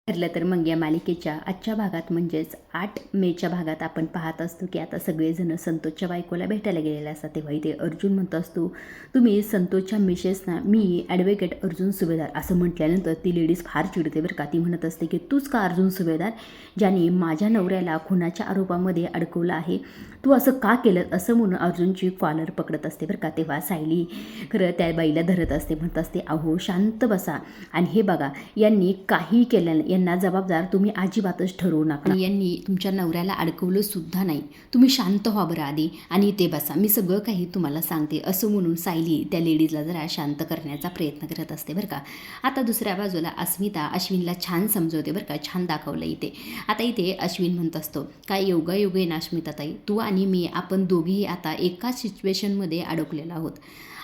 ठरलं तर मग या मालिकेच्या आजच्या भागात म्हणजेच 8 मेच्या भागात आपण पाहत असतो की आता सगळेजण संतोषच्या बायकोला भेटायला गेलेले असतात. तेव्हा इथे अर्जुन म्हणत असतो, तुम्ही संतोषच्या मिसेसना मी ॲडव्होकेट अर्जुन सुभेदार असं म्हटल्यानंतर ती लेडीज फार चिडते बरं का. ती म्हणत असते की तूच का अर्जुन सुभेदार, ज्याने माझ्या नवऱ्याला खुनाच्या आरोपामध्ये अडकवलं आहे, तू असं का केलं असं म्हणून अर्जुनची कॉलर पकडत असते बरं का. तेव्हा सायली खरं त्या बाईला धरत असते, म्हणत असते अहो शांत बसा आणि हे बघा यांनी काही केलं नाही, यांना जबाबदार तुम्ही अजिबातच ठरवू नका. यांनी तुमच्या नवऱ्याला अडकवलं सुद्धा नाही, तुम्ही शांत व्हा बरं आधी आणि ते बसा, मी सगळं काही तुम्हाला सांगते असं म्हणून सायली त्या लेडीजला जरा शांत करण्याचा प्रयत्न करत असते बरं का. आता दुसऱ्या बाजूला अस्मिता अश्विनला छान समजवते बरं का, छान दाखवलं इथे. आता इथे अश्विन म्हणत असतो, काय योगायोग आहे ना अस्मिताताई, तू आणि मी आपण दोघेही आता एकाच सिच्युएशनमध्ये अडकलेलो आहोत.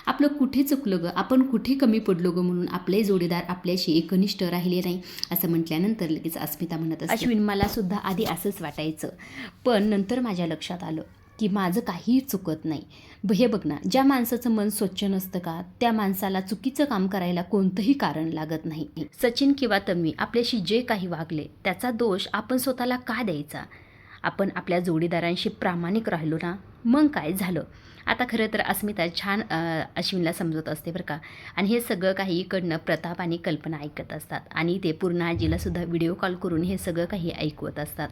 आपलं कुठे चुकलं गं, आपण कुठे कमी पडलो गं म्हणून आपले जोडीदार आपल्याशी एकनिष्ठ राहिले नाही असं म्हटल्यानंतर लगेच अस्मिता म्हणत असते, अश्विन मला सुद्धा आधी असंच वाटायचं, पण नंतर माझ्या लक्षात आलं की माझं काहीही चुकत नाही. हे बघ ना, ज्या माणसाचं मन स्वच्छ नसतं का त्या माणसाला चुकीचं काम करायला कोणतंही कारण लागत नाही. सचिन किंवा तन्वी आपल्याशी जे काही वागले त्याचा दोष आपण स्वतःला का द्यायचा. आपण आपल्या जोडीदारांशी प्रामाणिक राहिलो ना, मग काय झालं. आता खरं तर अस्मिता छान अश्विनला समजत असते बरं का. आणि हे सगळं काही इकडनं प्रताप आणि कल्पना ऐकत असतात आणि ते पूर्ण आजीला सुद्धा व्हिडिओ कॉल करून हे सगळं काही ऐकवत असतात.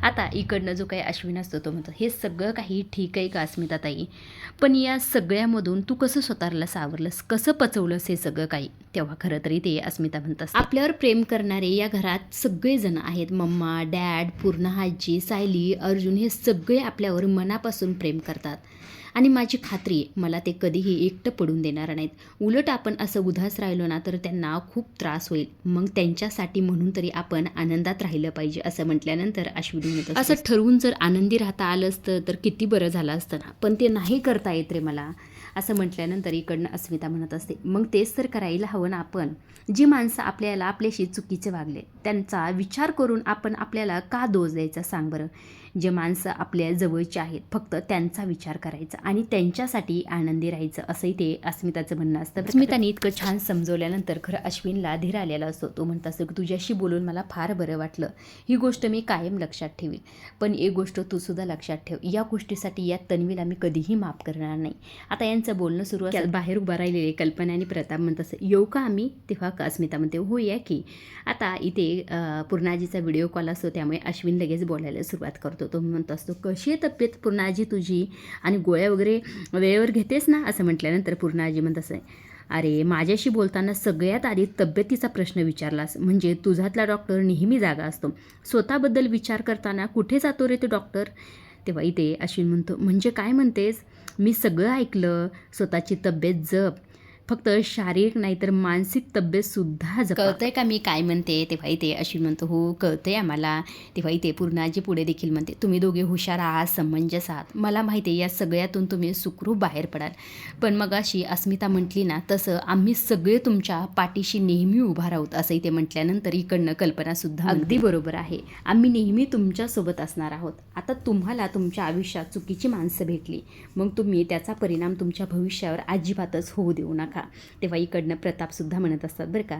आता इकडनं जो काही अश्विन असतो तो म्हणतो, हे सगळं काही ठीक आहे का अस्मिताताई, पण या सगळ्यामधून तू कसं स्वतःला सावरलंस, कसं पचवलंस हे सगळं काही. तेव्हा खरं तरी ते अस्मिता म्हणत असते, आपल्यावर प्रेम करणारे या घरात सगळेजण आहेत, मम्मा, डॅड, पूर्ण आजी, सायली, अर्जुन, हे सगळे आपल्यावर मनापासून प्रेम करतात आणि माझी खात्री आहे मला ते कधीही एकटं पडून देणार नाहीत. उलट आपण असं उदास राहिलो ना तर त्यांना खूप त्रास होईल, मग त्यांच्यासाठी म्हणून तरी आपण आनंदात राहिलं पाहिजे असं म्हटल्यानंतर अश्विनी म्हणत, असं ठरवून जर आनंदी राहता आलं असतं तर किती बरं झालं असतं ना, पण ते नाही करता येत रे मला असं म्हटल्यानंतर इकडनं अस्मिता म्हणत असते, मग तेच तर करायला हवं ना आपण. जी माणसं आपल्याला आपल्याशी चुकीचे वागले त्यांचा विचार करून आपण आपल्याला का दोष द्यायचा सांग बरं. जे माणसं आपल्या जवळचे आहेत फक्त त्यांचा विचार करायचा आणि त्यांच्यासाठी आनंदी राहायचं असंही ते अस्मिताचं म्हणणं असतं. अस्मिताने इतकं छान समजवल्यानंतर खरं अश्विनला धीर आलेला असतो. तो म्हणत असतो की तुझ्याशी बोलून मला फार बरं वाटलं, ही गोष्ट मी कायम लक्षात ठेवीन, पण एक गोष्ट तू सुद्धा लक्षात ठेव, या गोष्टीसाठी या तन्वीला मी कधीही माफ करणार नाही. आता यांचं बोलणं सुरू असतं, बाहेर उभा राहिलेले कल्पना आणि प्रताप म्हणत असं, येऊ का आम्ही. तेव्हा अस्मिता म्हणते हो या की. आता इथे पूर्णाजीचा व्हिडिओ कॉल असतो त्यामुळे अश्विन लगेच बोलायला सुरुवात करतो. तो म्हणत असतो, कशी आहे तब्येत पूर्णाजी तुझी आणि गोळ्या वगैरे वेळेवर घेतेस ना असं म्हटल्यानंतर पूर्णाजी म्हणत असं, अरे माझ्याशी बोलताना सगळ्यात आधी तब्येतीचा प्रश्न विचारलास म्हणजे तुझ्यातला डॉक्टर नेहमी जागा असतो, स्वतःबद्दल विचार करताना कुठे जातो रे तो डॉक्टर. तेव्हा इथे अश्विन म्हणतो, म्हणजे काय म्हणतेस, मी सगळं ऐकलं, स्वतःची तब्येत जप, फक्त शारीरिक नाही तर मानसिक तब्येतसुद्धा जप. कळतंय का मी काय म्हणते. तेव्हा इथे अश्विन म्हणतो, हो कळतंय आम्हाला. तेव्हा इथे पूर्णाजी पुढे देखील म्हणते, तुम्ही दोघे हुशार आहात, समंजस आहात, मला माहिती आहे या सगळ्यातून तुम्ही सुखरूप बाहेर पडाल, पण मग अशी अस्मिता म्हटली ना तसं आम्ही सगळे तुमच्या पाठीशी नेहमी उभा राहूत असंही ते म्हटल्यानंतर इकडनं कल्पनासुद्धा अगदी बरोबर आहे, आम्ही नेहमी तुमच्यासोबत असणार आहोत. आता तुम्हाला तुमच्या आयुष्यात चुकीची माणसं भेटली मग तुम्ही त्याचा परिणाम तुमच्या भविष्यावर अजिबातच होऊ देऊ नका. तेव्हा इकडनं प्रतापसुद्धा म्हणत असतात बरं का,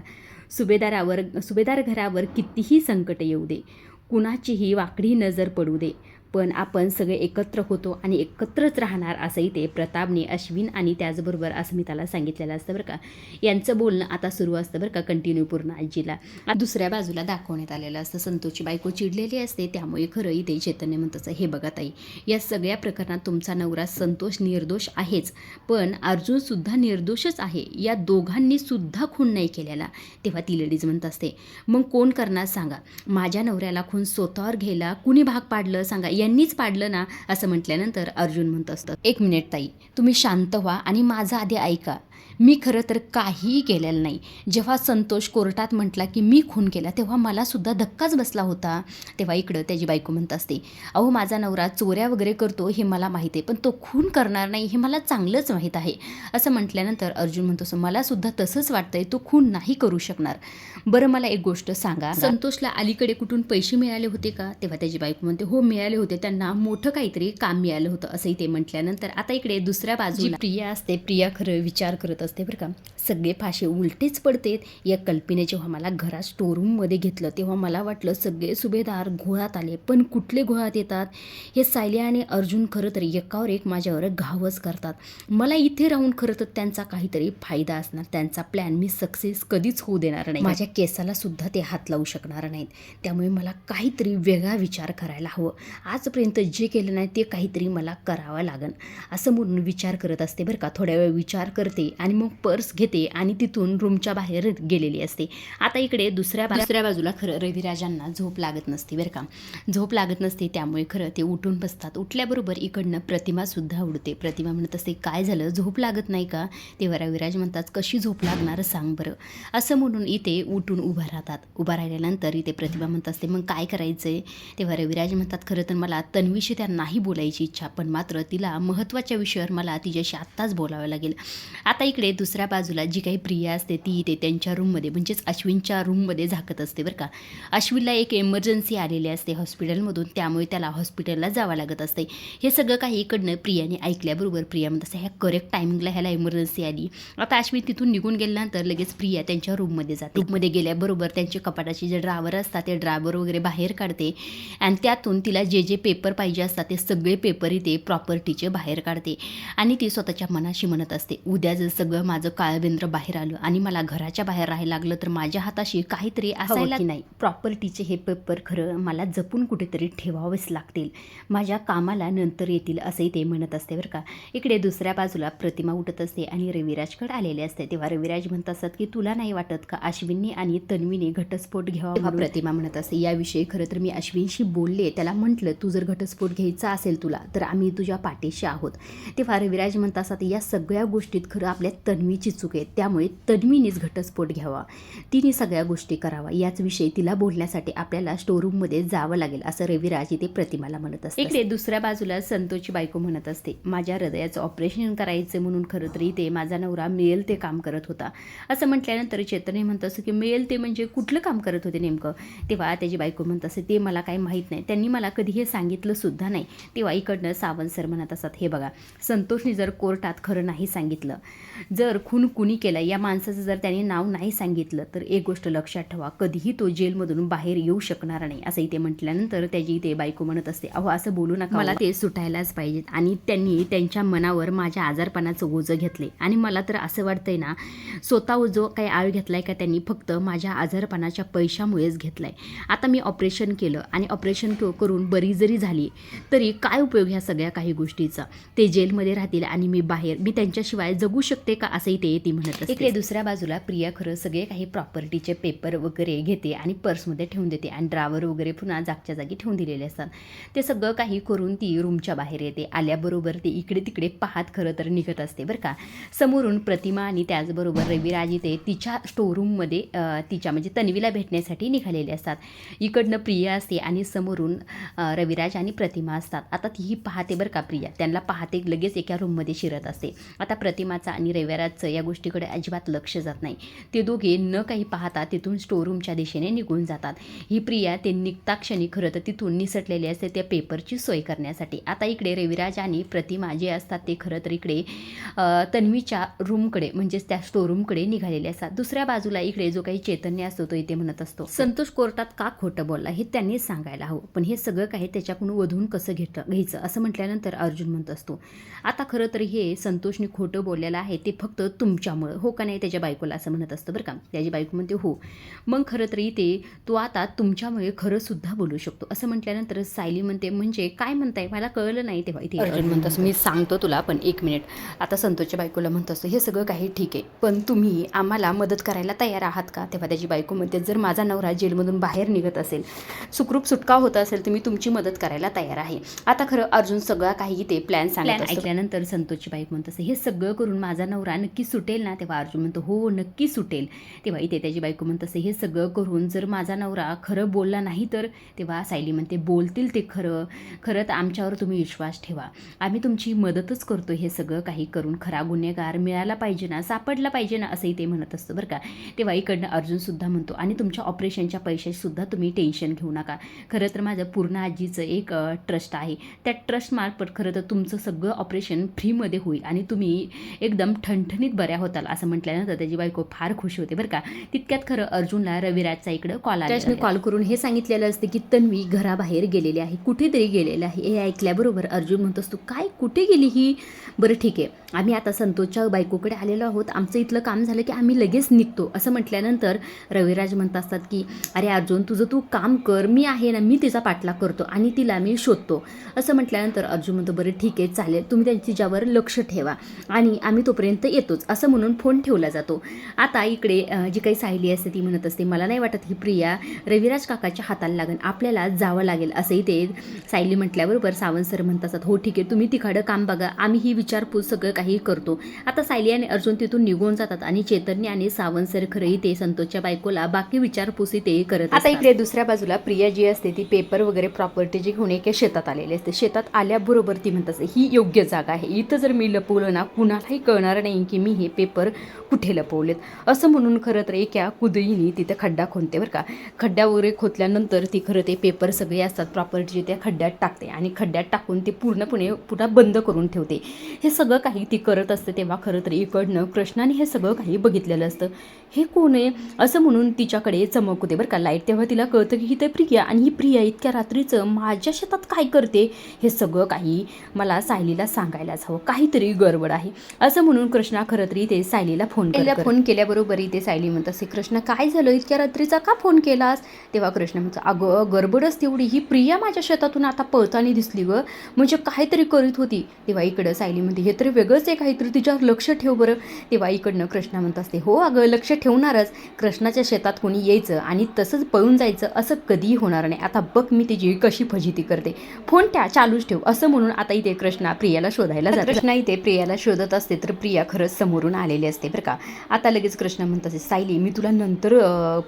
सुभेदार घरावर कितीही संकट येऊ दे, कुणाचीही वाकडी नजर पडू दे, पण आपण सगळे एकत्र होतो आणि एकत्रच राहणार असंही ते प्रतापने अश्विन आणि त्याचबरोबर अस्मिताला सांगितलेलं असतं बरं का. यांचं बोलणं आता सुरू असतं बरं का कंटिन्यू पूर्ण आजीला. दुसऱ्या बाजूला दाखवण्यात आलेलं असतं संतोषची बायको चिडलेली असते, त्यामुळे खरं इथे चैतन्य म्हणतं, हे बघा ताई, या सगळ्या प्रकरणात तुमचा नवरा संतोष निर्दोष आहेच, पण अर्जुनसुद्धा निर्दोषच आहे, या दोघांनी सुद्धा खून नाही केलेला. तेव्हा ती लेडीज म्हणत असते, मग कोण करणार सांगा, माझ्या नवऱ्याला खून स्वतःवर घ्यायला कुणी भाग पाडलं सांगा, यांनीच पाडलं ना असं म्हटल्यानंतर अर्जुन म्हणत असतं, एक मिनिट ताई, तुम्ही शांत व्हा आणि माझं आधी ऐका, मी खरं तर काहीही केलेलं नाही. जेव्हा संतोष कोर्टात म्हटला की मी खून केला तेव्हा मला सुद्धा धक्काच बसला होता. तेव्हा इकडं त्याची बायको म्हणत असते, अहो माझा नवरा चोऱ्या वगैरे करतो हे मला माहिती आहे, पण तो खून करणार नाही हे मला चांगलंच माहीत आहे असं म्हटल्यानंतर अर्जुन म्हणतो, मला सुद्धा तसंच वाटतंय, तो खून नाही करू शकणार. बरं मला एक गोष्ट सांगा, संतोषला अलीकडे कुठून पैसे मिळाले होते का. तेव्हा त्याची बायको म्हणते, हो मिळाले होते, त्यांना मोठं काहीतरी काम मिळालं होतं असंही ते म्हटल्यानंतर आता इकडे दुसऱ्या बाजूला प्रिया असते. प्रिया खरं विचार करत करत असते बरं का. सगळे फाशे उलटेच पडतेत. या कल्पने जेव्हा मला घरात स्टोरूममध्ये घेतलं तेव्हा मला वाटलं सगळे सुभेदार घोळात आले, पण कुठले घोळात येतात? हे सायली आणि अर्जुन खरं तर एकावर एक माझ्यावर घावच करतात. मला इथे राहून खरं तर त्यांचा काहीतरी फायदा असणार. त्यांचा प्लॅन मी सक्सेस कधीच होऊ देणार नाही. माझ्या केसाला सुद्धा ते हात लावू शकणार नाहीत. त्यामुळे मला काहीतरी वेगळा विचार करायला हवं. आजपर्यंत जे केलं नाही ते काहीतरी मला करावं लागेल असं म्हणून विचार करत असते बरं का. थोड्या वेळ विचार करते आणि मग पर्स घेते आणि तिथून रूमच्या बाहेर गेलेली असते. आता इकडे दुसऱ्या बाजूला खरं रविराजांना झोप लागत नसते बरं का. झोप लागत नसते त्यामुळे खरं ते उठून बसतात. उठल्याबरोबर इकडनं प्रतिमासुद्धा उडते. प्रतिमा म्हणत असते काय झालं, झोप लागत नाही का? तेव्हा रविराज म्हणतात कशी झोप लागणार सांग बरं. असं म्हणून इथे उठून उभा राहतात. उभा राहिल्यानंतर इथे प्रतिमा म्हणत असते मग काय करायचं आहे? तेव्हा रविराज म्हणतात खरं तर मला तन्वीशी त्या नाही बोलायची इच्छा, पण मात्र तिला महत्त्वाच्या विषयावर मला तिच्याशी आत्ताच बोलावं लागेल. आता इकडे दुसऱ्या बाजूला जी काही प्रिया असते ती इथे त्यांच्या रूममध्ये म्हणजेच अश्विनच्या रूममध्ये झाकत असते बरं का. अश्विनला एक एमर्जन्सी आलेली असते हॉस्पिटलमधून, त्यामुळे त्याला हॉस्पिटलला जावं लागत असते. हे सगळं काही इकडनं प्रियाने ऐकल्याबरोबर प्रिया म्हणत असते ह्या करेक्ट टायमिंगला ह्याला एमर्जन्सी आली. आता अश्विन तिथून निघून गेल्यानंतर लगेच प्रिया त्यांच्या रूममध्ये जाते. रूममध्ये गेल्याबरोबर त्यांचे कपाटाचे जे ड्रावर असतात ते ड्रावर वगैरे बाहेर काढते आणि त्यातून तिला जे जे पेपर पाहिजे असतात ते सगळे पेपर इथे प्रॉपर्टीचे बाहेर काढते आणि ती स्वतःच्या मनाशी म्हणत असते उद्या जर सगळं माझं काळबेंद्र बाहेर आलं आणि मला घराच्या बाहेर राहायला लागलं तर माझ्या हाताशी काहीतरी असायला की नाही. प्रॉपर्टीचे हे पेपर खरं मला जपून कुठेतरी ठेवावेच लागतील, माझ्या कामाला नंतर येतील असंही ते म्हणत असते बरं का. इकडे दुसऱ्या बाजूला प्रतिमा उठत असते आणि रविराजकडे आलेले असते. तेव्हा रविराज म्हणत असतात की तुला नाही वाटत का अश्विनने आणि तन्वीने घटस्फोट घ्यावा? तेव्हा प्रतिमा म्हणत असते याविषयी खरं तर मी अश्विनशी बोलले, त्याला म्हटलं तू जर घटस्फोट घ्यायचा असेल तुला तर आम्ही तुझ्या पाठीशी आहोत. तेव्हा रविराज म्हणत असतात या सगळ्या गोष्टीत खरं आपल्या तन्वीची चूक आहे, त्यामुळे तन्वीनेच घटस्फोट घ्यावा, तिने सगळ्या गोष्टी करावा. याच विषयी तिला बोलण्यासाठी आपल्याला स्टोरूममध्ये जावं लागेल असं रविराज इथे प्रतिमाला म्हणत असते. इकडे दुसऱ्या बाजूला संतोषची बायको म्हणत असते माझ्या हृदयाचं ऑपरेशन करायचं म्हणून खरं तर इथे माझा नवरा मिळेल ते काम करत होता. असं म्हटल्यानंतर चेतन म्हणत असतं की मिळेल ते म्हणजे कुठलं काम करत होते नेमकं? तेव्हा त्याची बायको म्हणत असते ते मला काही माहीत नाही, त्यांनी मला कधी हे सांगितलं सुद्धा नाही. तेव्हा इकडनं सावंत सर म्हणत असतात हे बघा संतोषने जर कोर्टात खरं नाही सांगितलं, जर खून कुणी केला या माणसाचं जर त्याने नाव नाही सांगितलं तर एक गोष्ट लक्षात ठेवा कधीही तो जेलमधून बाहेर येऊ शकणार नाही असं इथे म्हटल्यानंतर त्याची ते बायको म्हणत असते अहो असं बोलू नका, मला ते सुटायलाच पाहिजेत आणि त्यांनी त्यांच्या मनावर माझ्या आजारपणाचं ओझं घेतले आणि मला तर असं वाटतंय ना स्वतः जो काही आळ घेतलाय का त्यांनी फक्त माझ्या आजारपणाच्या पैशामुळेच घेतलाय. आता मी ऑपरेशन केलं आणि ऑपरेशन करून बरी जरी झाली तरी काय उपयोग ह्या सगळ्या काही गोष्टीचा? ते जेलमध्ये राहतील आणि मी बाहेर, मी त्यांच्याशिवाय जगू शकते का असंही ती म्हणत असते. इकडे दुसऱ्या बाजूला प्रिया खरं सगळे काही प्रॉपर्टीचे पेपर वगैरे घेते आणि पर्समध्ये ठेवून देते आणि ड्रावर वगैरे पुन्हा जागच्या जागी ठेवून दिलेले असतात. ते सगळं काही करून ती रूमच्या बाहेर येते. आल्याबरोबर ते इकडे तिकडे पाहत खरं तर निघत असते बरं का. समोरून प्रतिमा आणि त्याचबरोबर रविराज इथे तिच्या स्टोरूममध्ये तिच्या म्हणजे तन्वीला भेटण्यासाठी निघालेले असतात. इकडनं प्रिया असते आणि समोरून रविराज आणि प्रतिमा असतात. आता तीही पाहते बरं का प्रिया, त्यांना पाहते लगेच एका रूममध्ये शिरत असते. आता प्रतिमाचा आणि रविराजचं या गोष्टीकडे अजिबात लक्ष जात नाही. ते दोघे न काही पाहता तिथून स्टोरूमच्या दिशेने निघून जातात. ही प्रिया ते निघता क्षणी खरं तर तिथून निसटलेले असते त्या पेपरची सोय करण्यासाठी. आता इकडे रविराज आणि प्रतिमा जे असतात ते खरं तर इकडे तन्वीच्या रूमकडे म्हणजेच त्या स्टोरूमकडे निघालेले असतात. दुसऱ्या बाजूला इकडे जो काही चैतन्य असतो तो इथे म्हणत असतो संतोष कोर्टात का खोटं बोलला हे त्यांनी सांगायला हवं, पण हे सगळं काही त्याच्याकडून वधून कसं घ्यायचं असं म्हटल्यानंतर अर्जुन म्हणत असतो आता खरं तर हे संतोषने खोटं बोललेलं आहे ते फक्त तुमच्यामुळं हो का नाही, त्याच्या बायकोला असं म्हणत असतं बरं का. त्याची बायको म्हणते हो, मग खरं तर इथे तो आता तुमच्यामुळे खरं सुद्धा बोलू शकतो असं म्हटल्यानंतर सायली म्हणते म्हणजे काय म्हणताय मला कळलं नाही. तेव्हा इथे अर्जुन म्हणत असं मी सांगतो तुला पण एक मिनिट. आता संतोषच्या बायकोला म्हणत असतं हे सगळं काही ठीक आहे पण तुम्ही आम्हाला मदत करायला तयार आहात का? तेव्हा त्याची बायको म्हणते जर माझा नवरा जेलमधून बाहेर निघत असेल, सुखरूप सुटका होत असेल तर मी तुमची मदत करायला तयार आहे. आता खरं अर्जुन सगळा काही ते प्लॅन ऐकल्यानंतर संतोषची बायको म्हणत असते हे सगळं करून माझा नवरा नक्की सुटेल ना? तेव्हा अर्जुन म्हणतो हो नक्की सुटेल. तेव्हा इथे त्याची बायको म्हणत असते हे सगळं करून जर माझा नवरा खरं बोलला नाही तर? तेव्हा सायली म्हणते बोलतील ते खरं तर आमच्यावर तुम्ही विश्वास ठेवा, आम्ही तुमची मदतच करतो. हे सगळं काही करून खरा गुन्हेगार मिळाला पाहिजे ना, सापडला पाहिजे ना असंही ते म्हणत असतं बरं का. तेव्हा इकडनं अर्जुन सुद्धा म्हणतो आणि तुमच्या ऑपरेशनच्या पैशासुद्धा तुम्ही टेन्शन घेऊ नका. खरं तर माझं पूर्ण आजीचं एक ट्रस्ट आहे, त्या ट्रस्टमार्फत खरं तर तुमचं सगळं ऑपरेशन फ्रीमध्ये होईल आणि तुम्ही एकदम एकदम ठणठणीत बऱ्या होताल असं म्हटल्यानंतर त्याची बायको फार खुश होते बरं का. तितक्यात खरं अर्जुनला रविराजचा इकडं कॉल आला. त्याने कॉल करून हे सांगितलेलं असते की तन्वी घराबाहेर गेलेली आहे, कुठेतरी गेलेली आहे. हे ऐकल्याबरोबर अर्जुन म्हणत असतो काय कुठे गेली ही? बरं ठीक आहे, आम्ही आता संतोषच्या बायकोकडे आलेलो आहोत, आमचं इथलं काम झालं की आम्ही लगेच निघतो असं म्हटल्यानंतर रविराज म्हणत असतात की अरे अर्जुन तुझं तू काम कर, मी आहे ना, मी तिचा पाठलाग करतो आणि तिला मी शोधतो असं म्हटल्यानंतर अर्जुन म्हणतो बरं ठीक आहे चालेल, तुम्ही तिच्यावर लक्ष ठेवा आणि आम्ही तोपर्यंत येतोच असं म्हणून फोन ठेवला जातो. आता इकडे जी काही सायली असते ती म्हणत असते मला नाही वाटत ही प्रिया रविराज काकाच्या हाताला लागेल, आपल्याला जावं लागेल असंही ते सायली म्हटल्याबरोबर सावंत सर म्हणत असतात हो ठीक आहे, तुम्ही तिकडं काम बघा, आम्ही ही विचारपूस सगळं काही करतो. आता सायली आणि अर्जुन तिथून निघून जातात आणि चैतन्य आणि सावंत सर खरंही ते संतोषच्या बायकोला बाकी विचारपूसी ते करत. आता इकडे दुसऱ्या बाजूला प्रिया जी असते ती पेपर वगैरे प्रॉपर्टी जी घेऊन एका शेतात आलेली असते. शेतात आल्याबरोबर ती म्हणत असते ही योग्य जागा आहे, इथं जर मी लपवलं ना कुणालाही कळणार नाही की मी हे पेपर कुठे लपवलेत असं म्हणून खरं तर एका कुदळीने तिथे खड्डा खोदते बरं का. खड्डा वगैरे खोदल्यानंतर ती खरं ते पेपर सगळे असतात प्रॉपर्टी त्या खड्ड्यात टाकते आणि खड्ड्यात टाकून ते पूर्णपणे पुन्हा बंद करून ठेवते. हे सगळं काही ती करत असते तेव्हा खरं तर इकडनं कृष्णाने हे सगळं काही बघितलेलं असतं. हे कोण आहे असं म्हणून तिच्याकडे चमकते बरं का लाईट. तेव्हा तिला कळतं की ही तर प्रिया, आणि ही प्रिया इतक्या रात्रीचं माझ्या शेतात काय करते, हे सगळं काही मला सायलीला सांगायलाच हवं, काहीतरी गडबड आहे असं म्हणून कृष्णा खरं तरी ते सायलीला फोन केल्याबरोबर ते सायली म्हणत असे कृष्णा काय झालं, इतक्या रात्रीचा का फोन केलास? तेव्हा कृष्णा म्हणतो अगं गडबडच तेवढी, ही प्रिया माझ्या शेतातून आता पळताना दिसली ग, म्हणजे काहीतरी करीत होती. तेव्हा इकडं सायली म्हणते हे तरी वेगळंच आहे काहीतरी, तिच्यावर लक्ष ठेव बरं. तेव्हा इकडनं कृष्णा म्हणत असते हो अगं लक्ष ठेवणारच, कृष्णाच्या शेतात कोणी यायचं आणि तसंच पळून जायचं असं कधीही होणार नाही, आता बघ मी तिची कशी फजिती करते, फोन चालूच ठेव असं म्हणून आता इथे कृष्णा प्रियाला शोधायला जातो. कृष्णा इथे प्रियाला शोधत असते तर प्रिया खरंच समोरून आलेली असते बरं का. आता लगेच कृष्णा म्हणत असते सायली मी तुला नंतर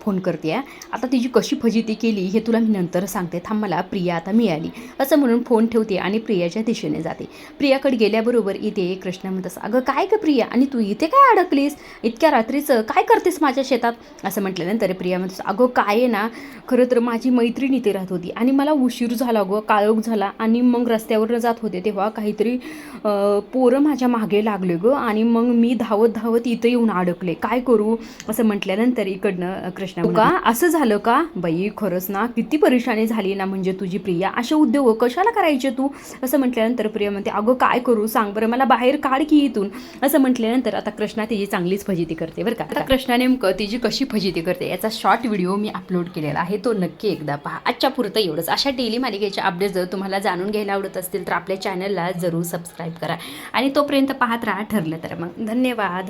फोन करते, आता तिची कशी फजिती केली हे तुला मी नंतर सांगते, थांब मला प्रिया आता मिळाली असं म्हणून फोन ठेवते आणि प्रियाच्या दिशेने जाते. प्रियाकडे गेल्याबरोबर इथे कृष्णा म्हणत असं अगं काय ग प्रिया, आणि तू इथे काय अडकलीस, इतक्या रात्रीचं काय करतेस माझ्या शेतात असं म्हटल्यानंतर प्रिया म्हणत अगं काय आहे ना, खरं तर माझी मैत्रीण इथे राहत होती आणि मला उशीर झाला गं, काळोख झाला आणि मग रस्त्यावरनं जात होते तेव्हा काहीतरी पोरं माझ्या मागे लागले गं आणि मग मी धावत धावत इथं येऊन अडकले, काय करू असं म्हटल्यानंतर इकडनं कृष्णा का असं झालं का बाई, खरंच ना किती परेशानी झाली ना म्हणजे तुझी प्रिया, असे उद्योग कशाला करायचे तू असं म्हटल्यानंतर प्रिया म्हणते अगं काय करू सांग बरं, मला बाहेर काढ की इथून असं म्हटल्यानंतर आता कृष्णा तिची चांगलीच फजिती करते बरं का. आता कृष्णा नेमकं तिची कशी फजिती करते याचा शॉर्ट व्हिडिओ मी अपलोड केलेला आहे, तो नक्की एकदा पहा. आजच्या पुरतं एवढंच. अशा डेली मालिकेच्या अपडेट जर तुम्हाला जाणून घ्यायला आवडत असतील तर आपल्या चॅनलला जरूर सबस्क्राईब करा आणि तोपर्यंत पाहत राहा ठरलं तर. मग धन्यवाद.